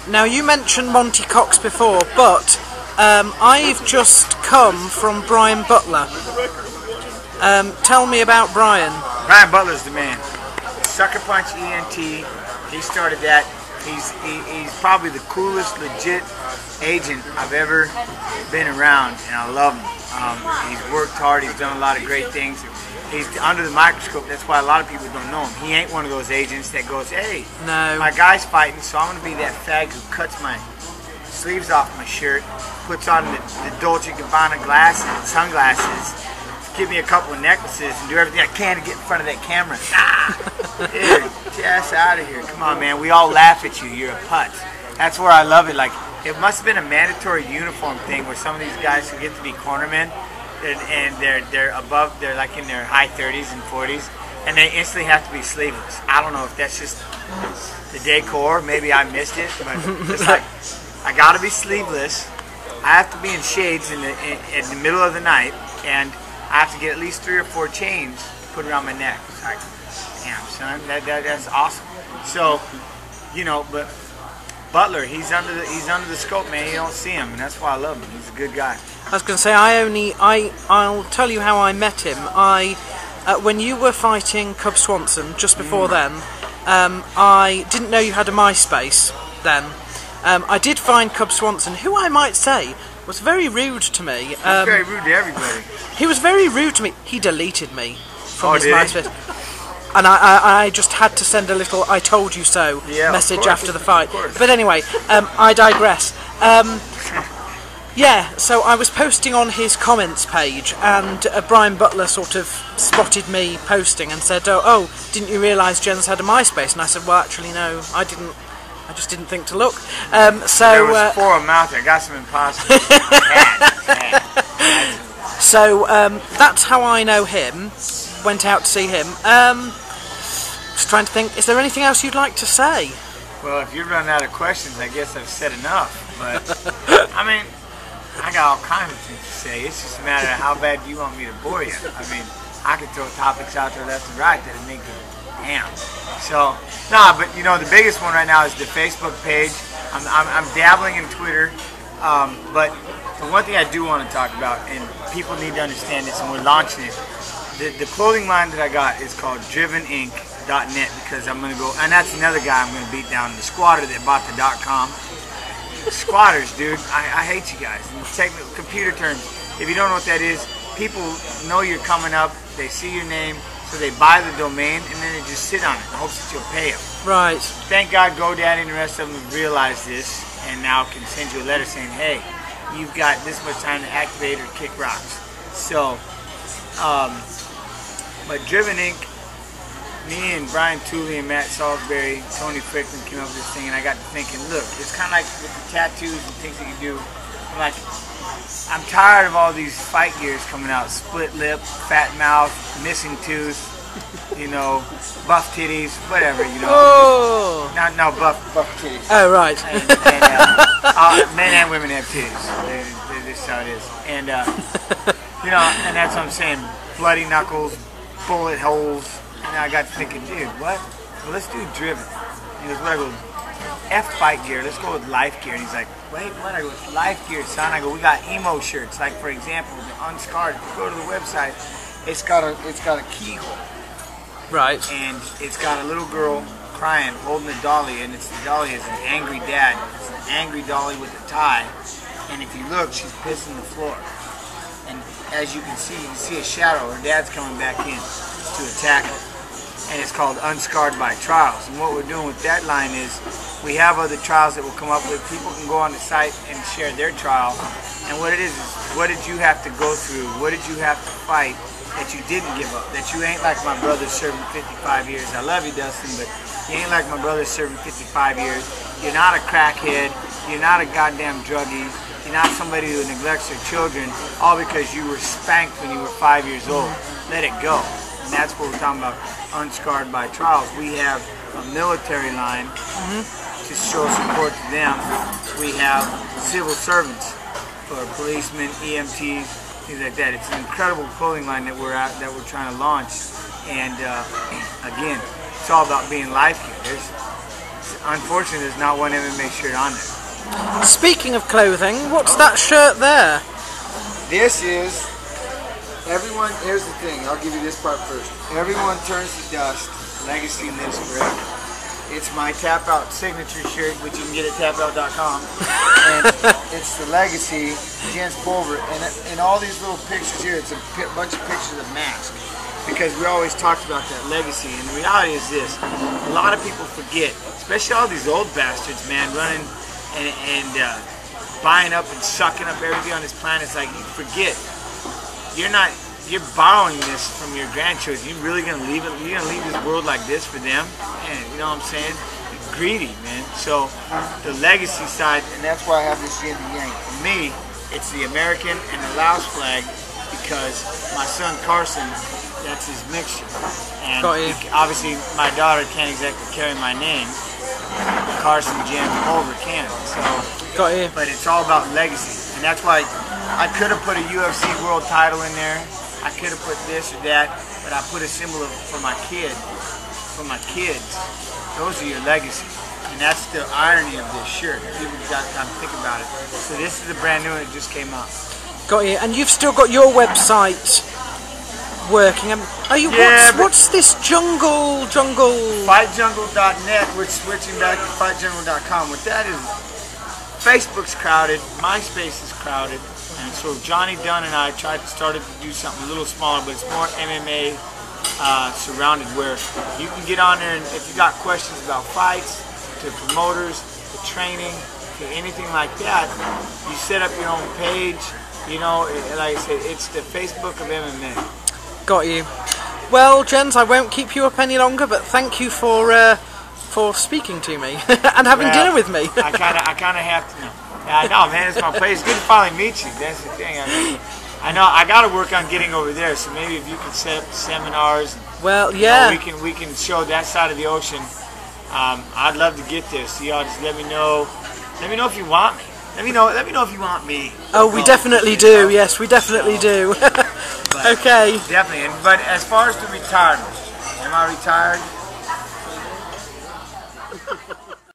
Now you mentioned Monty Cox before, but I've just come from Brian Butler. Tell me about Brian. Brian Butler's the man. Sucker Punch ENT. He started that. He's probably the coolest legit agent I've ever been around, and I love him. He's worked hard. He's done a lot of great things. He's under the microscope. That's why a lot of people don't know him. He ain't one of those agents that goes, "Hey, no, my guy's fighting, so I'm gonna be that fag who cuts my sleeves off my shirt, puts on the Dolce & Gabbana glasses, sunglasses, give me a couple of necklaces, and do everything I can to get in front of that camera." Dude, just out of here. Come on, man. We all laugh at you. You're a putz. That's where I love it. Like, it must have been a mandatory uniform thing where some of these guys who get to be cornermen, and they're like in their high 30s and 40s, and they instantly have to be sleeveless. I don't know if that's just the decor. Maybe I missed it, but it's like, I gotta be sleeveless. I have to be in shades in the middle of the night, and I have to get at least 3 or 4 chains put around my neck. It's like, damn, son, that's awesome. So, you know, but Butler, he's under the scope, man. You don't see him, and that's why I love him. He's a good guy. I was going to say, I'll tell you how I met him. When you were fighting Cub Swanson just before then, I didn't know you had a MySpace then. I did find Cub Swanson, who I might say was very rude to me. He's very rude to everybody. He was very rude to me. He deleted me from his did MySpace. And I just had to send a little "I told you so" message after the fight. But anyway, I digress. Yeah, so I was posting on his comments page, and Brian Butler sort of spotted me posting and said, oh, didn't you realise Jens had a MySpace? And I said, well, actually, no, I didn't. I just didn't think to look. There was 4 of them out there. Got some impossible. So that's how I know him. Went out to see him. Just trying to think, is there anything else you'd like to say? Well, if you're running out of questions, I guess I've said enough. But, I mean, I got all kinds of things to say. It's just a matter of how bad do you want me to bore you. I mean, I could throw topics out there left and right that'd make you damn. So, nah, but you know, the biggest one right now is the Facebook page. I'm dabbling in Twitter, but the one thing I do want to talk about, and people need to understand this, and we're launching it. The clothing line that I got is called driveninc.net, because I'm going to go, and that's another guy I'm going to beat down, the squatter that bought the .com. Squatters, dude, I hate you guys. In technical computer terms, if you don't know what that is, people know you're coming up, they see your name, so they buy the domain, and then they just sit on it in hopes that you'll pay them. Right. Thank God GoDaddy and the rest of them have realized this, and now can send you a letter saying, hey, you've got this much time to activate or kick rocks. So, but Driven Inc., me and Brian Tooley and Matt Salisbury, Tony Fricklin came up with this thing, and I got to thinking, look, it's kind of like with the tattoos and things that you do. I'm tired of all these fight gears coming out. Split lip, fat mouth, missing tooth, you know, buff titties, whatever, you know. Oh! No, buff titties. Oh, right. And men and women have titties. This is how it is. And, you know, and that's what I'm saying. Bloody knuckles, bullet holes. And I got thinking, dude, what? Well, let's do Driven. He goes, what? I go, F fight gear, let's go with life gear. And he's like, wait, what? I go, it's life gear, son. I go, we got emo shirts. Like, for example, the Unscarred. If you go to the website, it's got a keyhole. Right. And it's got a little girl crying, holding a dolly, and the dolly is an angry dad. It's an angry dolly with a tie. And if you look, she's pissing the floor. And as you can see a shadow. Her dad's coming back in to attack her. And it's called Unscarred by Trials. And what we're doing with that line is we have other trials that we'll come up with. People can go on the site and share their trial. And what it is what did you have to go through? What did you have to fight that you didn't give up? That you ain't like my brother serving 55 years. I love you, Dustin, but you ain't like my brother serving 55 years. You're not a crackhead. You're not a goddamn druggie. You're not somebody who neglects their children, all because you were spanked when you were 5 years old. Let it go. And that's what we're talking about, Unscarred by Trials. We have a military line to show support to them. We have civil servants for policemen, EMTs, things like that. It's an incredible clothing line that we're trying to launch. And again, it's all about being life gear. There's unfortunately, there's not one MMA shirt on there. Speaking of clothing, what's that shirt there? This is, everyone, here's the thing, I'll give you this part first. Everyone turns to dust, legacy lives forever. It's my Tap Out signature shirt, which you can get at tapout.com. And it's the legacy, JENS Pulver. And all these little pictures here, it's a bunch of pictures of masks. Because we always talked about that legacy. And the reality is this, a lot of people forget, especially all these old bastards, man, running and buying up and sucking up everything on this planet. It's like, you forget, you're borrowing this from your grandchildren. You really gonna leave it? You're gonna leave this world like this for them? Man, you know what I'm saying? You're greedy, man. So the legacy side, and that's why I have this yin and yang. For me, it's the American and the Laos flag, because my son Carson, that's his mixture. And obviously my daughter can't exactly carry my name. Carson Jim Pulver can. So, but it's all about legacy, and that's why I could have put a UFC world title in there. I could have put this or that, but I put a symbol for my kid, for my kids. Those are your legacy, and that's the irony of this shirt. People got to think about it. So this is the brand new one that just came out. Got you, and you've still got your website working. Are you? Yeah, what's this jungle? FightJungle.net. We're switching back to FightJungle.com. What that is, Facebook's crowded, MySpace is crowded, and so Johnny Dunn and I started to do something a little smaller, but it's more MMA surrounded, where you can get on there, and if you got questions about fights, to promoters, to training, to anything like that, you set up your own page. You know, like I said, it's the Facebook of MMA. Got you. Well, Jens, I won't keep you up any longer, but thank you for speaking to me and having dinner with me. I kind of have to. Yeah, I know, man. It's my place. It's good to finally meet you. That's the thing. I know I got to work on getting over there. So maybe if you could set up seminars. Well, yeah. You know, we can show that side of the ocean. I'd love to get there. So y'all just let me know. Let me know if you want me. Let me know if you want me. Oh, we definitely do. Yes, we definitely do. Okay. Definitely. But as far as the retirement, am I retired?